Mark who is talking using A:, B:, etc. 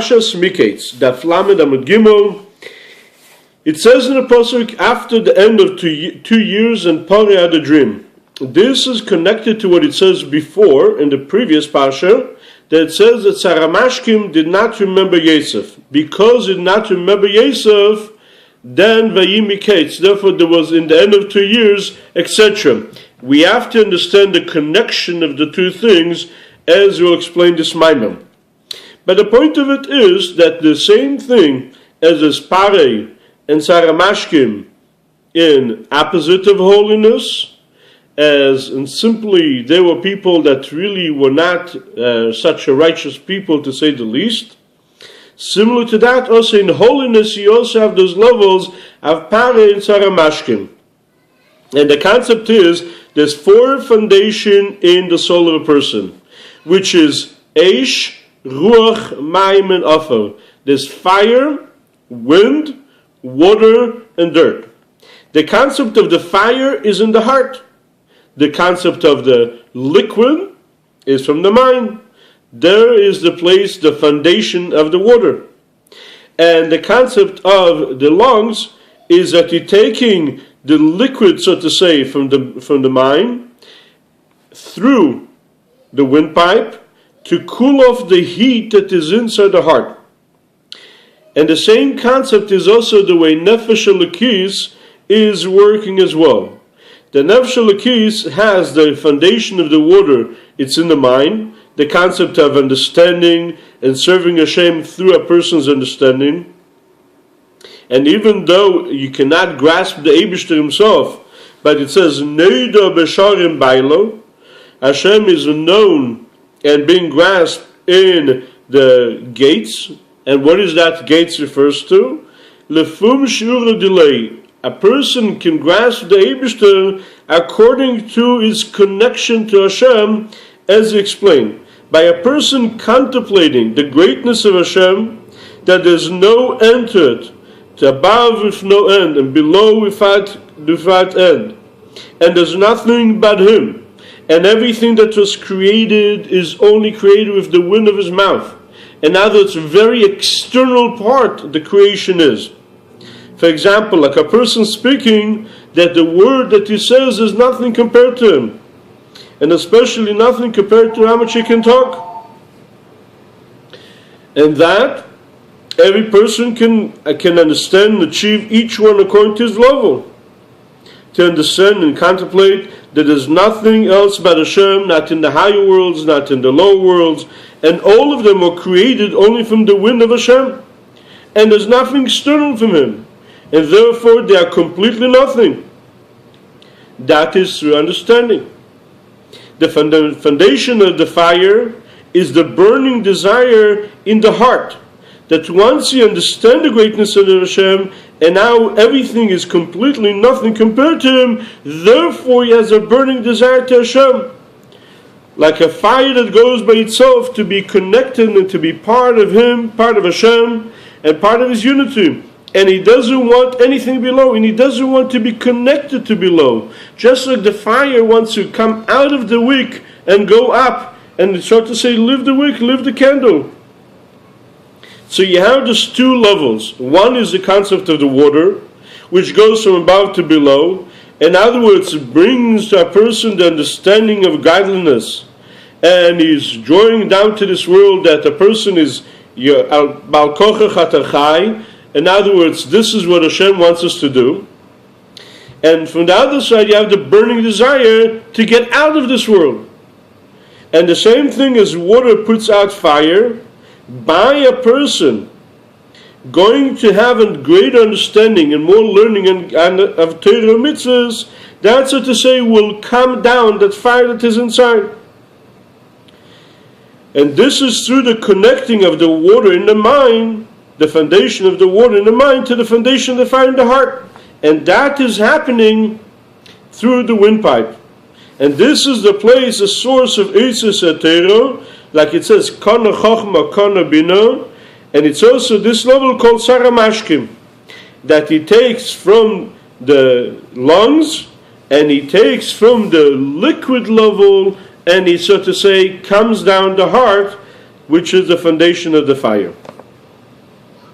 A: Parshas Miketz, Daf Lamed Amud Gimel. It says in the pasuk, after the end of 2 years and Pari had a dream. This is connected to what it says before in the previous parsha, that it says that Saramashkim did not remember Yosef. Because he did not remember Yosef, then Vayim Miketz. Therefore, there was in the end of 2 years, etc. We have to understand the connection of the two things, as we'll explain this Maimon. But the point of it is that the same thing as is Parei and Saramashkim in opposite of holiness, as in simply they were people that really were not such a righteous people, to say the least. Similar to that, also in holiness, you also have those levels of Parei and Saramashkim. And the concept is, there's 4 foundations in the soul of a person, which is Eish, Ruach, Mayim, and Ofer. There's fire, wind, water, and dirt. The concept of the fire is in the heart. The concept of the liquid is from the mind. There is the place, the foundation of the water. And the concept of the lungs is that you're taking the liquid, so to say, from the mind through the windpipe to cool off the heat that is inside the heart. And the same concept is also the way Nefesh Elokis is working as well. The Nefesh Elokis has the foundation of the water, it's in the mind, the concept of understanding and serving Hashem through a person's understanding. And even though you cannot grasp the Eibishter himself, but it says, Neida Besharim Bailo, Hashem is known and being grasped in the gates. And what is that gates refers to? Lefum Shura Delay. A person can grasp the Eibishter according to his connection to Hashem, as explained. By a person contemplating the greatness of Hashem, that there's no end to it, to above with no end, and below without end. And there's nothing but Him. And everything that was created is only created with the wind of His mouth. And now that's a very external part the creation is. For example, like a person speaking, that the word that he says is nothing compared to him. And especially nothing compared to how much he can talk. And that every person can understand and achieve each one according to his level. To understand and contemplate that there's nothing else but Hashem, not in the higher worlds, not in the lower worlds, and all of them were created only from the wind of Hashem. And there's nothing external from Him. And therefore they are completely nothing. That is through understanding. The foundation of the fire is the burning desire in the heart. That once you understand the greatness of Hashem, and now everything is completely nothing compared to Him, therefore he has a burning desire to Hashem. Like a fire that goes by itself, to be connected and to be part of Him, part of Hashem, and part of His unity. And he doesn't want anything below, and he doesn't want to be connected to below. Just like the fire wants to come out of the wick and go up, and start to say, live the wick, live the candle. So you have these 2 levels. One is the concept of the water, which goes from above to below. In other words, it brings to a person the understanding of godliness. And he's drawing down to this world that a person is Bal Kochach Atachai. In other words, this is what Hashem wants us to do. And from the other side, you have the burning desire to get out of this world. And the same thing as water puts out fire, by a person going to have a greater understanding and more learning of Torah mitzvahs, that's so to say will come down that fire that is inside. And this is through the connecting of the water in the mind, the foundation of the water in the mind, to the foundation of the fire in the heart. And that is happening through the windpipe. And this is the place, the source of Eitzes HaTorah, like it says, Kana Chochma, Kana Bina, and it's also this level called Saramashkim, that he takes from the lungs, and he takes from the liquid level, and he, so to say, comes down the heart, which is the foundation of the fire.